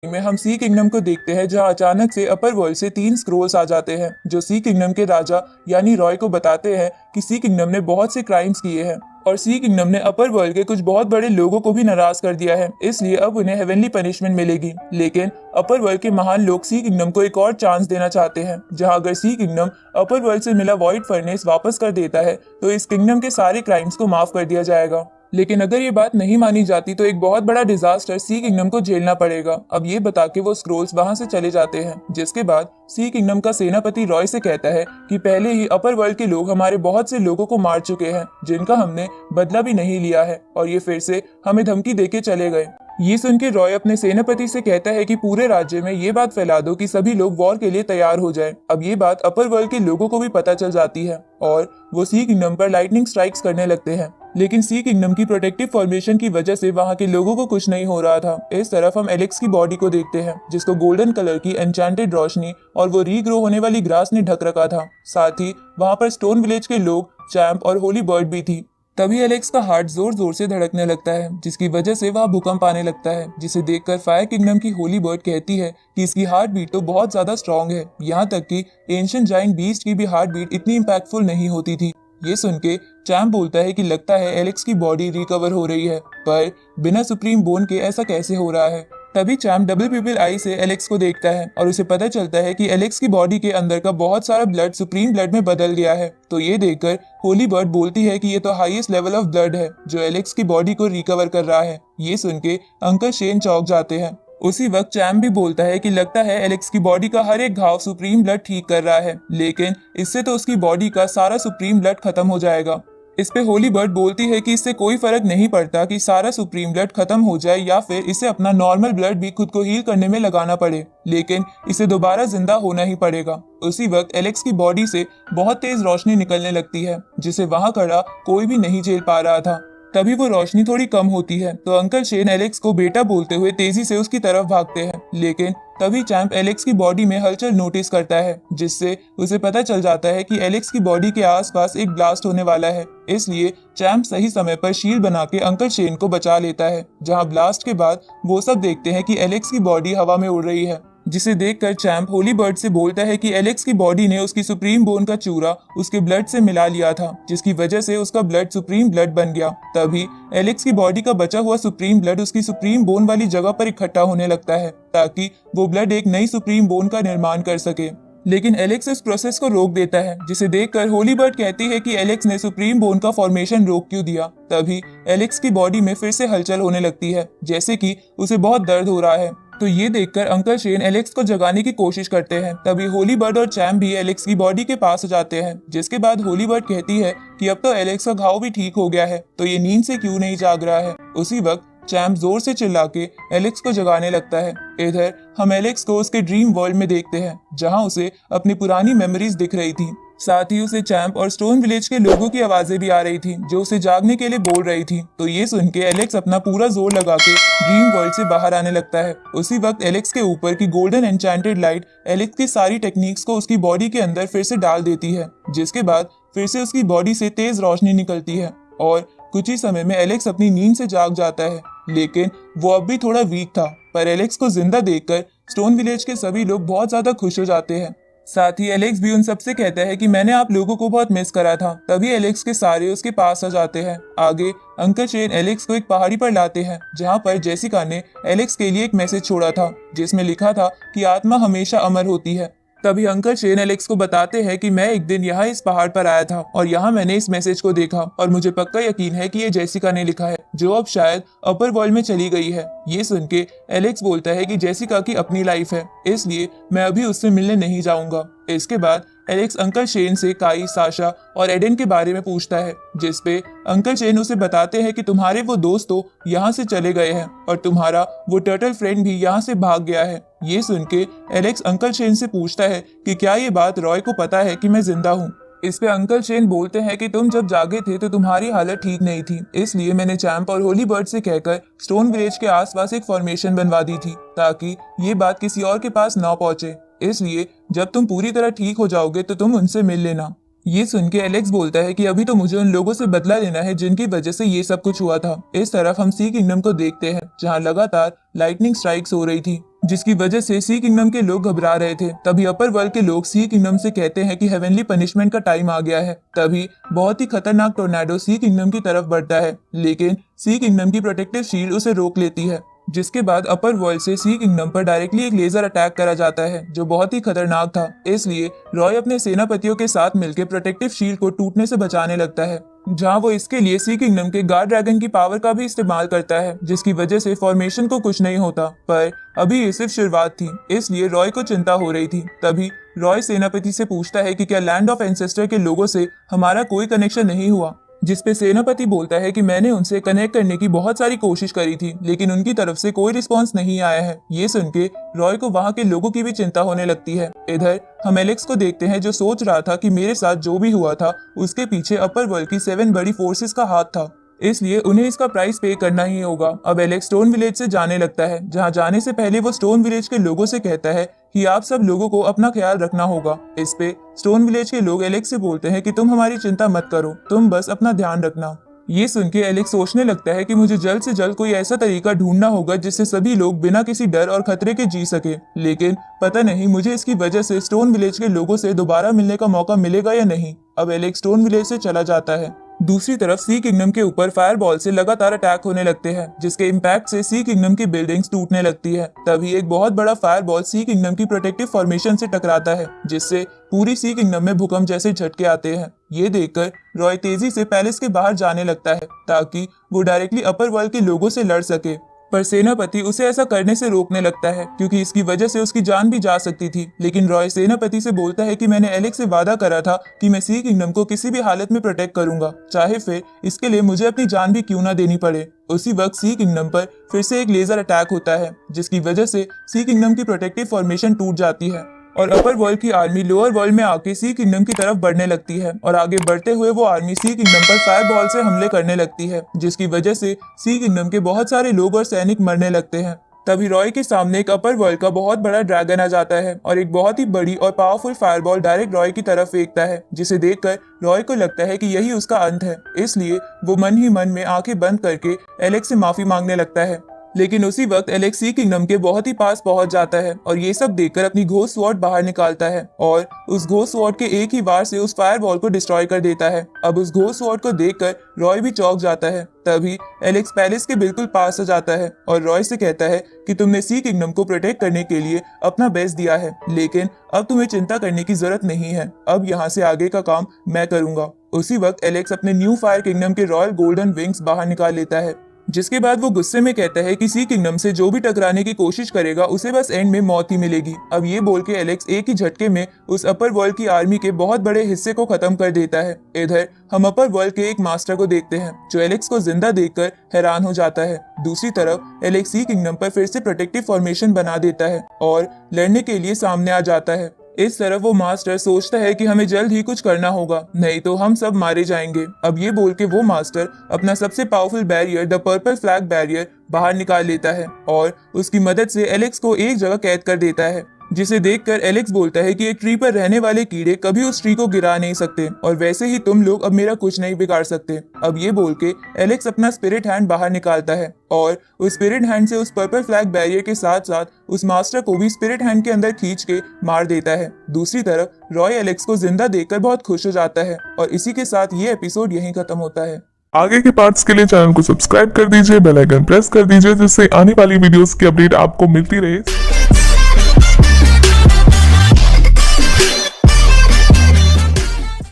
में हम सी किंगडम को देखते हैं जहां अचानक से अपर वर्ल्ड से 3 स्क्रोल्स आ जाते हैं जो सी किंगडम के राजा यानी रॉय को बताते हैं कि सी किंगडम ने बहुत से क्राइम्स किए हैं और सी किंगडम ने अपर वर्ल्ड के कुछ बहुत बड़े लोगों को भी नाराज कर दिया है, इसलिए अब उन्हें हेवनली पनिशमेंट मिलेगी। लेकिन अपर वर्ल्ड के महान लोग सी किंगडम को एक और चांस देना चाहते हैं, जहां अगर सी किंगडम अपर वर्ल्ड से मिला वॉइड फर्नेस वापस कर देता है तो इस किंगडम के सारे क्राइम्स को माफ कर दिया जाएगा। लेकिन अगर ये बात नहीं मानी जाती तो एक बहुत बड़ा डिजास्टर सी किंगडम को झेलना पड़ेगा। अब ये बता के वो स्क्रोल्स वहां से चले जाते हैं, जिसके बाद सी किंगडम का सेनापति रॉय से कहता है कि पहले ही अपर वर्ल्ड के लोग हमारे बहुत से लोगों को मार चुके हैं जिनका हमने बदला भी नहीं लिया है और ये फिर से हमें धमकी देके चले गए। ये सुन के रॉय अपने सेनापति से कहता है कि पूरे राज्य में ये बात फैला दो कि सभी लोग वॉर के लिए तैयार हो जाएं। अब ये बात अपर वर्ल्ड के लोगों को भी पता चल जाती है और वो सी किंगडम पर लाइटनिंग स्ट्राइक्स करने लगते हैं। लेकिन सी किंगडम की प्रोटेक्टिव फॉर्मेशन की वजह से वहां के लोगों को कुछ नहीं हो रहा था। इस तरफ हम एलेक्स की बॉडी को देखते हैं जिसको गोल्डन कलर की एन्चेंटेड रोशनी और वो रीग्रो होने वाली ग्रास ने ढक रखा था। साथ ही वहां पर स्टोन विलेज के लोग, चैंप और होली बर्ड भी थी। तभी एलेक्स का हार्ट जोर जोर से धड़कने लगता है जिसकी वजह से वह भूकंप आने लगता है, जिसे देखकर फायर किंगडम की होली बर्ड कहती है कि इसकी हार्ट बीट तो बहुत ज्यादा स्ट्रांग है। यहाँ तक कि एंशिएंट जायंट बीस्ट की भी हार्ट बीट इतनी इम्पैक्टफुल नहीं होती थी। ये सुन के चैंप बोलता है कि लगता है एलेक्स की बॉडी रिकवर हो रही है, पर बिना सुप्रीम बोन के ऐसा कैसे हो रहा है। तभी चैंप डबल पिपल आई से एलेक्स को देखता है और उसे पता चलता है कि एलेक्स की बॉडी के अंदर का बहुत सारा ब्लड सुप्रीम ब्लड में बदल गया है। तो ये देखकर होली बर्ड बोलती है कि ये तो हाईएस्ट लेवल ऑफ ब्लड है जो एलेक्स की बॉडी को रिकवर कर रहा है। ये सुन के अंकल शेन चौंक जाते हैं। उसी वक्त चैंप भी बोलता है कि लगता है एलेक्स की बॉडी का हर एक घाव सुप्रीम ब्लड ठीक कर रहा है, लेकिन इससे तो उसकी बॉडी का सारा सुप्रीम ब्लड खत्म हो जाएगा। इस पे होली बर्ड बोलती है कि इससे कोई फर्क नहीं पड़ता कि सारा सुप्रीम ब्लड खत्म हो जाए या फिर इसे अपना नॉर्मल ब्लड भी खुद को हील करने में लगाना पड़े, लेकिन इसे दोबारा जिंदा होना ही पड़ेगा। उसी वक्त एलेक्स की बॉडी से बहुत तेज रोशनी निकलने लगती है जिसे वहां खड़ा कोई भी नहीं झेल पा रहा था। तभी वो रोशनी थोड़ी कम होती है तो अंकल शेन एलेक्स को बेटा बोलते हुए तेजी से उसकी तरफ भागते हैं, लेकिन तभी चैंप एलेक्स की बॉडी में हलचल नोटिस करता है जिससे उसे पता चल जाता है कि एलेक्स की बॉडी के आसपास एक ब्लास्ट होने वाला है। इसलिए चैंप सही समय पर शील्ड बना के अंकल शेन को बचा लेता है। जहां ब्लास्ट के बाद वो सब देखते हैं कि एलेक्स की बॉडी हवा में उड़ रही है, जिसे देखकर चैंप होली बर्ड से बोलता है कि एलेक्स की बॉडी ने उसकी सुप्रीम बोन का चूरा उसके ब्लड से मिला लिया था, जिसकी वजह से उसका ब्लड सुप्रीम ब्लड बन गया। तभी एलेक्स की बॉडी का बचा हुआ सुप्रीम ब्लड उसकी सुप्रीम बोन वाली जगह पर इकट्ठा होने लगता है ताकि वो ब्लड एक नई सुप्रीम बोन का निर्माण कर सके। लेकिन एलेक्स इस प्रोसेस को रोक देता है, जिसे देखकर होली बर्ड कहती है कि एलेक्स ने सुप्रीम बोन का फॉर्मेशन रोक क्यों दिया। तभी एलेक्स की बॉडी में फिर से हलचल होने लगती है जैसे कि उसे बहुत दर्द हो रहा है। तो ये देखकर अंकल शेन एलेक्स को जगाने की कोशिश करते हैं। तभी होली बर्ड और चैंप भी एलेक्स की बॉडी के पास जाते हैं, जिसके बाद होली बर्ड कहती है कि अब तो एलेक्स का घाव भी ठीक हो गया है तो ये नींद से क्यों नहीं जाग रहा है। उसी वक्त चैंप जोर से चिल्ला के एलेक्स को जगाने लगता है। इधर हम एलेक्स को उसके ड्रीम वर्ल्ड में देखते हैं जहां उसे अपनी पुरानी मेमोरीज दिख रही थी। साथ ही उसे चैंप और स्टोन विलेज के लोगों की आवाजें भी आ रही थी जो उसे जागने के लिए बोल रही थी। तो ये सुन के एलेक्स अपना पूरा जोर लगा के ड्रीम वर्ल्ड से बाहर आने लगता है। उसी वक्त एलेक्स के ऊपर की गोल्डन एन्चेंटेड लाइट एलेक्स की सारी टेक्निक्स को उसकी बॉडी के अंदर फिर से डाल देती है, जिसके बाद फिर से उसकी बॉडी से तेज रोशनी निकलती है और कुछ ही समय में एलेक्स अपनी नींद से जाग जाता है। लेकिन वो अब भी थोड़ा वीक था, पर एलेक्स को जिंदा देखकर स्टोन विलेज के सभी लोग बहुत ज्यादा खुश हो जाते हैं। साथ ही एलेक्स भी उन सबसे कहता है कि मैंने आप लोगों को बहुत मिस करा था। तभी एलेक्स के सारे उसके पास आ जाते हैं। आगे अंकल शेन एलेक्स को एक पहाड़ी पर लाते हैं जहां पर जेसिका ने एलेक्स के लिए एक मैसेज छोड़ा था जिसमें लिखा था कि आत्मा हमेशा अमर होती है। तभी अंकल शेन एलेक्स को बताते हैं कि मैं एक दिन यहाँ इस पहाड़ पर आया था और यहाँ मैंने इस मैसेज को देखा और मुझे पक्का यकीन है कि ये जेसिका ने लिखा है जो अब शायद अपर वर्ल्ड में चली गई है। ये सुन के एलेक्स बोलता है कि जेसिका की अपनी लाइफ है, इसलिए मैं अभी उससे मिलने नहीं जाऊंगा। इसके बाद एलेक्स अंकल शेन से काई, साशा और एडन के बारे में पूछता है, जिसपे अंकल शेन उसे बताते हैं कि तुम्हारे वो दोस्त तो यहाँ से चले गए हैं और तुम्हारा वो टर्टल फ्रेंड भी यहाँ से भाग गया है। ये सुन के एलेक्स अंकल शेन से पूछता है कि क्या ये बात रॉय को पता है कि मैं जिंदा हूँ। इस पे अंकल शेन बोलते हैं कि तुम जब जागे थे तो तुम्हारी हालत ठीक नहीं थी, इसलिए मैंने चैंप और होली बर्ड से कहकर स्टोन विलेज के आसपास एक फॉर्मेशन बनवा दी थी ताकि ये बात किसी और के पास ना पहुंचे। इसलिए जब तुम पूरी तरह ठीक हो जाओगे तो तुम उनसे मिल लेना। ये सुन के एलेक्स बोलता है कि अभी तो मुझे उन लोगों से बदला लेना है जिनकी वजह से ये सब कुछ हुआ था। इस तरफ हम सी किंगडम को देखते हैं जहाँ लगातार लाइटनिंग स्ट्राइक्स हो रही थी। जिसकी वजह से सी किंगडम के लोग घबरा रहे थे। तभी अपर वर्ल्ड के लोग सी किंगडम से कहते हैं कि हेवनली पनिशमेंट का टाइम आ गया है। तभी बहुत ही खतरनाक टोर्नाडो सी किंगडम की तरफ बढ़ता है, लेकिन सी किंगडम की प्रोटेक्टिव शील्ड उसे रोक लेती है। जिसके बाद अपर वर्ल्ड से सी किंगडम पर डायरेक्टली एक लेजर अटैक करा जाता है, जो बहुत ही खतरनाक था। इसलिए रॉय अपने सेनापतियों के साथ मिलकर प्रोटेक्टिव शील्ड को टूटने से बचाने लगता है, जहां वो इसके लिए सी किंगडम के गार्ड ड्रैगन की पावर का भी इस्तेमाल करता है, जिसकी वजह से फॉर्मेशन को कुछ नहीं होता। पर अभी ये सिर्फ शुरुआत थी, इसलिए रॉय को चिंता हो रही थी। तभी रॉय सेनापति से पूछता है कि क्या लैंड ऑफ एंसेस्टर के लोगों से हमारा कोई कनेक्शन नहीं हुआ, जिसपे सेनापति बोलता है कि मैंने उनसे कनेक्ट करने की बहुत सारी कोशिश करी थी, लेकिन उनकी तरफ से कोई रिस्पांस नहीं आया है। ये सुन के रॉय को वहाँ के लोगों की भी चिंता होने लगती है। इधर हम एलेक्स को देखते हैं, जो सोच रहा था कि मेरे साथ जो भी हुआ था उसके पीछे अपर वर्ल्ड की 7 बड़ी फोर्सेस का हाथ था, इसलिए उन्हें इसका प्राइस पे करना ही होगा। अब एलेक्स स्टोन विलेज से जाने लगता है, जहां जाने से पहले वो स्टोन विलेज के लोगों से कहता है कि आप सब लोगों को अपना ख्याल रखना होगा। इस पे स्टोन विलेज के लोग एलेक्स से बोलते हैं कि तुम हमारी चिंता मत करो, तुम बस अपना ध्यान रखना। ये सुन के एलेक्स सोचने लगता है कि मुझे जल्द से जल्द कोई ऐसा तरीका ढूंढना होगा जिससे सभी लोग बिना किसी डर और खतरे के जी सके, लेकिन पता नहीं मुझे इसकी वजह से स्टोन विलेज के लोगों से दोबारा मिलने का मौका मिलेगा या नहीं। अब एलेक्स स्टोन विलेज से चला जाता है। दूसरी तरफ सी किंगडम के ऊपर फायरबॉल से लगातार अटैक होने लगते हैं, जिसके इम्पैक्ट से सी किंगडम की बिल्डिंग्स टूटने लगती है। तभी एक बहुत बड़ा फायरबॉल सी किंगडम की प्रोटेक्टिव फॉर्मेशन से टकराता है, जिससे पूरी सी किंगडम में भूकंप जैसे झटके आते हैं। ये देखकर रॉय तेजी से पैलेस के बाहर जाने लगता है, ताकि वो डायरेक्टली अपर वर्ल्ड के लोगों से लड़ सके। पर सेनापति उसे ऐसा करने से रोकने लगता है, क्योंकि इसकी वजह से उसकी जान भी जा सकती थी। लेकिन रॉय सेनापति से बोलता है कि मैंने एलेक्स से वादा करा था कि मैं सी किंगडम को किसी भी हालत में प्रोटेक्ट करूंगा, चाहे फिर इसके लिए मुझे अपनी जान भी क्यों ना देनी पड़े। उसी वक्त सी किंगडम पर फिर से एक लेजर अटैक होता है, जिसकी वजह से सी किंगडम की प्रोटेक्टिव फॉर्मेशन टूट जाती है और अपर वर्ल्ड की आर्मी लोअर वर्ल्ड में आके सी किंगडम की तरफ बढ़ने लगती है। और आगे बढ़ते हुए वो आर्मी सी किंगडम पर फायरबॉल से हमले करने लगती है, जिसकी वजह से सी किंगडम के बहुत सारे लोग और सैनिक मरने लगते हैं। तभी रॉय के सामने एक अपर वर्ल्ड का बहुत बड़ा ड्रैगन आ जाता है और एक बहुत ही बड़ी और पावरफुल फायरबॉल डायरेक्ट रॉय की तरफ फेंकता है, जिसे देखकर रॉय को लगता है कि यही उसका अंत है। इसलिए वो मन ही मन में आंखें बंद करके एलेक्स से माफी मांगने लगता है। लेकिन उसी वक्त एलेक्स सी किंगडम के बहुत ही पास पहुंच जाता है और ये सब देखकर अपनी घोस्ट स्वॉर्ड बाहर निकालता है और उस घोस्ट स्वॉर्ड के एक ही वार से उस फायरबॉल को डिस्ट्रॉय कर देता है। अब उस घोस्ट स्वॉर्ड को देखकर रॉय भी चौंक जाता है। तभी एलेक्स पैलेस के बिल्कुल पास आ जाता है और रॉय से कहता है कि तुमने सी किंगडम को प्रोटेक्ट करने के लिए अपना बेस्ट दिया है, लेकिन अब तुम्हें चिंता करने की जरूरत नहीं है, अब यहाँ से आगे का काम मैं करूंगा। उसी वक्त एलेक्स अपने न्यू फायर किंगडम के रॉयल गोल्डन विंग्स बाहर निकाल लेता है, जिसके बाद वो गुस्से में कहता है कि सी किंगडम से जो भी टकराने की कोशिश करेगा उसे बस एंड में मौत ही मिलेगी। अब ये बोल के एलेक्स एक ही झटके में उस अपर वर्ल्ड की आर्मी के बहुत बड़े हिस्से को खत्म कर देता है। इधर हम अपर वर्ल्ड के एक मास्टर को देखते हैं, जो एलेक्स को जिंदा देखकर हैरान हो जाता है। दूसरी तरफ एलेक्स सी किंगडम पर फिर से प्रोटेक्टिव फॉर्मेशन बना देता है और लड़ने के लिए सामने आ जाता है। इस तरफ वो मास्टर सोचता है कि हमें जल्द ही कुछ करना होगा, नहीं तो हम सब मारे जाएंगे। अब ये बोल के वो मास्टर अपना सबसे powerful barrier the purple flag barrier बाहर निकाल लेता है और उसकी मदद से एलेक्स को एक जगह कैद कर देता है, जिसे देखकर एलेक्स बोलता है कि एक ट्री पर रहने वाले कीड़े कभी उस ट्री को गिरा नहीं सकते और वैसे ही तुम लोग अब मेरा कुछ नहीं बिगाड़ सकते। अब ये बोल के एलेक्स अपना स्पिरिट हैंड बाहर निकालता है और उस स्पिरिट हैंड से उस पर्पल फ्लैग बैरियर के साथ साथ उस मास्टर को भी स्पिरिट हैंड के अंदर खींच के मार देता है। दूसरी तरफ रॉय एलेक्स को जिंदा देखकर बहुत खुश हो जाता है और इसी के साथ ये एपिसोड यहीं खत्म होता है। आगे के पार्ट्स के लिए चैनल को सब्सक्राइब कर दीजिए, बेल आइकन प्रेस कर दीजिए, जिससे आने वाली वीडियोस की अपडेट आपको मिलती रहे।